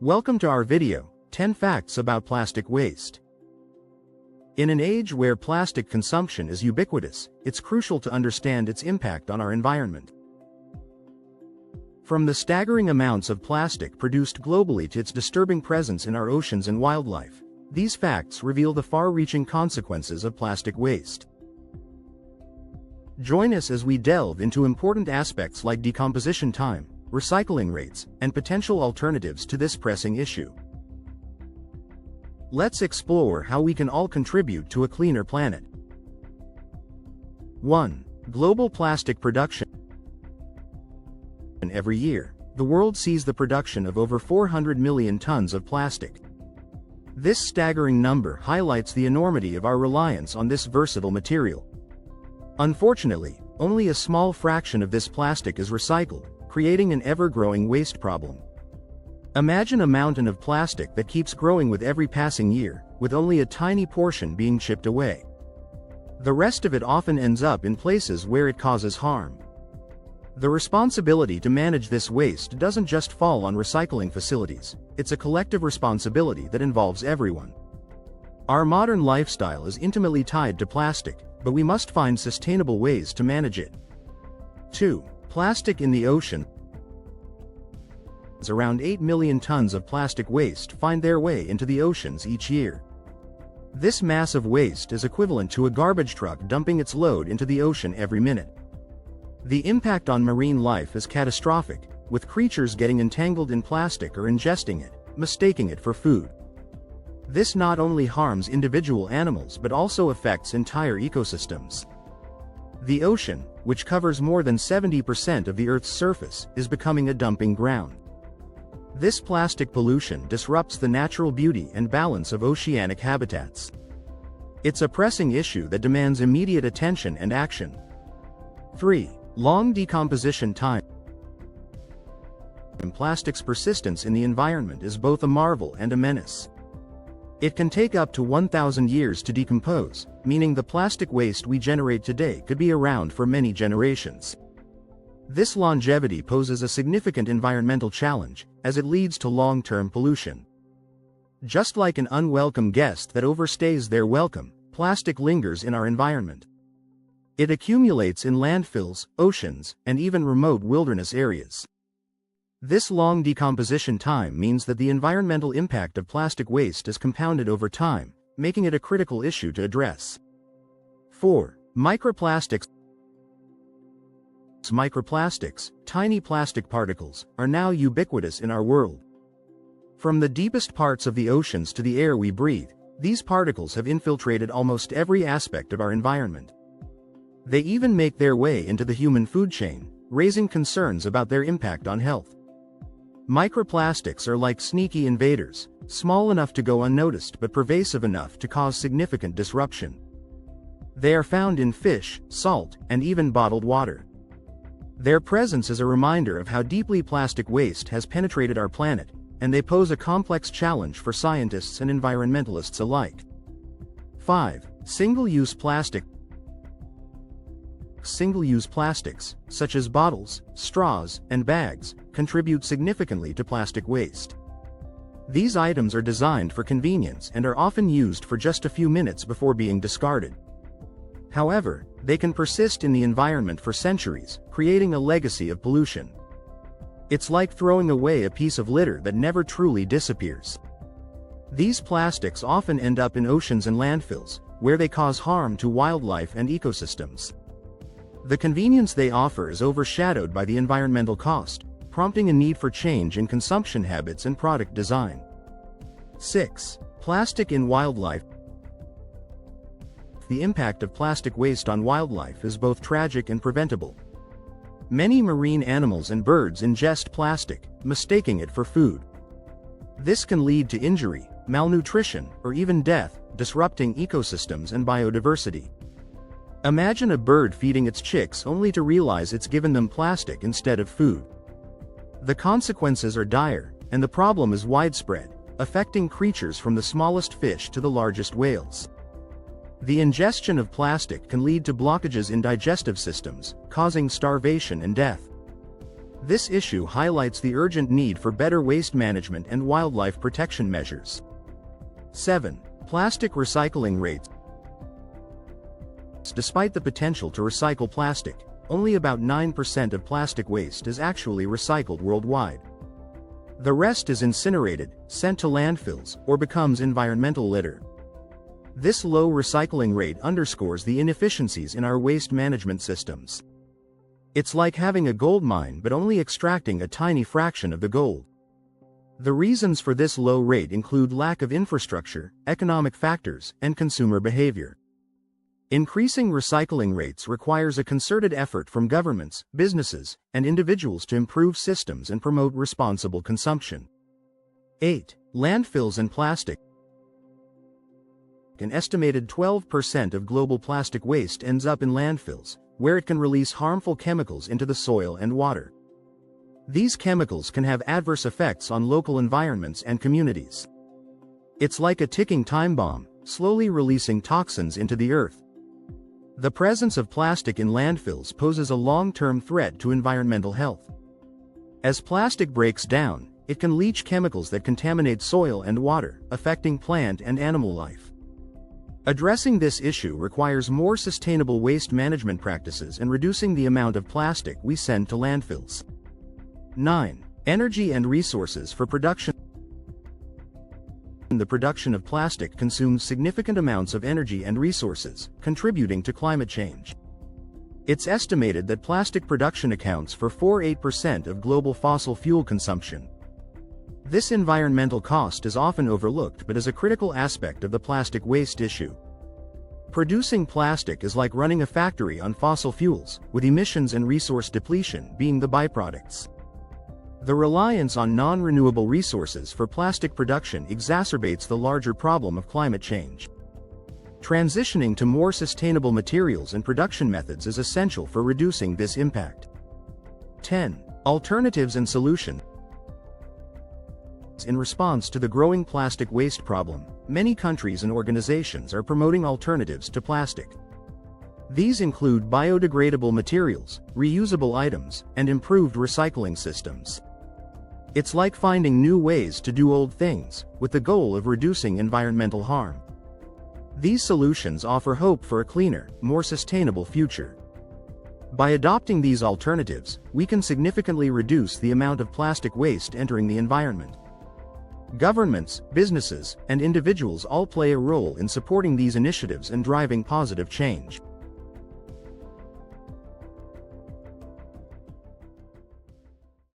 Welcome to our video, 10 Facts about Plastic Waste. In an age where plastic consumption is ubiquitous, it's crucial to understand its impact on our environment. From the staggering amounts of plastic produced globally to its disturbing presence in our oceans and wildlife, these facts reveal the far-reaching consequences of plastic waste. Join us as we delve into important aspects like decomposition time, recycling rates, and potential alternatives to this pressing issue. Let's explore how we can all contribute to a cleaner planet. 1. Global plastic production. Every year, the world sees the production of over 400 million tons of plastic. This staggering number highlights the enormity of our reliance on this versatile material. Unfortunately, only a small fraction of this plastic is recycled, creating an ever-growing waste problem. Imagine a mountain of plastic that keeps growing with every passing year, with only a tiny portion being chipped away. The rest of it often ends up in places where it causes harm. The responsibility to manage this waste doesn't just fall on recycling facilities, it's a collective responsibility that involves everyone. Our modern lifestyle is intimately tied to plastic, but we must find sustainable ways to manage it. 2. Plastic in the ocean. Around 8 million tons of plastic waste find their way into the oceans each year. This massive waste is equivalent to a garbage truck dumping its load into the ocean every minute. The impact on marine life is catastrophic, with creatures getting entangled in plastic or ingesting it, mistaking it for food. This not only harms individual animals but also affects entire ecosystems. The ocean, which covers more than 70% of the Earth's surface, is becoming a dumping ground. This plastic pollution disrupts the natural beauty and balance of oceanic habitats. It's a pressing issue that demands immediate attention and action. 3. Long decomposition time. Plastic's persistence in the environment is both a marvel and a menace. It can take up to 1,000 years to decompose, meaning the plastic waste we generate today could be around for many generations. This longevity poses a significant environmental challenge, as it leads to long-term pollution. Just like an unwelcome guest that overstays their welcome, plastic lingers in our environment. It accumulates in landfills, oceans, and even remote wilderness areas. This long decomposition time means that the environmental impact of plastic waste is compounded over time, making it a critical issue to address. 4. Microplastics. Microplastics, tiny plastic particles, are now ubiquitous in our world. From the deepest parts of the oceans to the air we breathe, these particles have infiltrated almost every aspect of our environment. They even make their way into the human food chain, raising concerns about their impact on health. Microplastics are like sneaky invaders, small enough to go unnoticed but pervasive enough to cause significant disruption. They are found in fish, salt, and even bottled water. Their presence is a reminder of how deeply plastic waste has penetrated our planet, and they pose a complex challenge for scientists and environmentalists alike. 5. Single-use plastic. Single-use plastics, such as bottles, straws, and bags, contribute significantly to plastic waste. These items are designed for convenience and are often used for just a few minutes before being discarded. However, they can persist in the environment for centuries, creating a legacy of pollution. It's like throwing away a piece of litter that never truly disappears. These plastics often end up in oceans and landfills, where they cause harm to wildlife and ecosystems. The convenience they offer is overshadowed by the environmental cost, prompting a need for change in consumption habits and product design. 6. Plastic in wildlife. The impact of plastic waste on wildlife is both tragic and preventable. Many marine animals and birds ingest plastic, mistaking it for food. This can lead to injury, malnutrition, or even death, disrupting ecosystems and biodiversity. Imagine a bird feeding its chicks only to realize it's given them plastic instead of food. The consequences are dire, and the problem is widespread, affecting creatures from the smallest fish to the largest whales. The ingestion of plastic can lead to blockages in digestive systems, causing starvation and death. This issue highlights the urgent need for better waste management and wildlife protection measures. 7. Plastic recycling rates. Despite the potential to recycle plastic, only about 9% of plastic waste is actually recycled worldwide. The rest is incinerated, sent to landfills, or becomes environmental litter. This low recycling rate underscores the inefficiencies in our waste management systems. It's like having a gold mine but only extracting a tiny fraction of the gold. The reasons for this low rate include lack of infrastructure, economic factors, and consumer behavior. Increasing recycling rates requires a concerted effort from governments, businesses, and individuals to improve systems and promote responsible consumption. 8. Landfills and plastic. An estimated 12% of global plastic waste ends up in landfills, where it can release harmful chemicals into the soil and water. These chemicals can have adverse effects on local environments and communities. It's like a ticking time bomb, slowly releasing toxins into the earth. The presence of plastic in landfills poses a long-term threat to environmental health. As plastic breaks down, it can leach chemicals that contaminate soil and water, affecting plant and animal life. Addressing this issue requires more sustainable waste management practices and reducing the amount of plastic we send to landfills. 9. Energy and resources for production. The production of plastic consumes significant amounts of energy and resources, contributing to climate change. It's estimated that plastic production accounts for 48% of global fossil fuel consumption. This environmental cost is often overlooked but is a critical aspect of the plastic waste issue. Producing plastic is like running a factory on fossil fuels, with emissions and resource depletion being the byproducts. The reliance on non-renewable resources for plastic production exacerbates the larger problem of climate change. Transitioning to more sustainable materials and production methods is essential for reducing this impact. 10. Alternatives and solutions. In response to the growing plastic waste problem, many countries and organizations are promoting alternatives to plastic. These include biodegradable materials, reusable items, and improved recycling systems. It's like finding new ways to do old things, with the goal of reducing environmental harm. These solutions offer hope for a cleaner, more sustainable future. By adopting these alternatives, we can significantly reduce the amount of plastic waste entering the environment. Governments, businesses, and individuals all play a role in supporting these initiatives and driving positive change.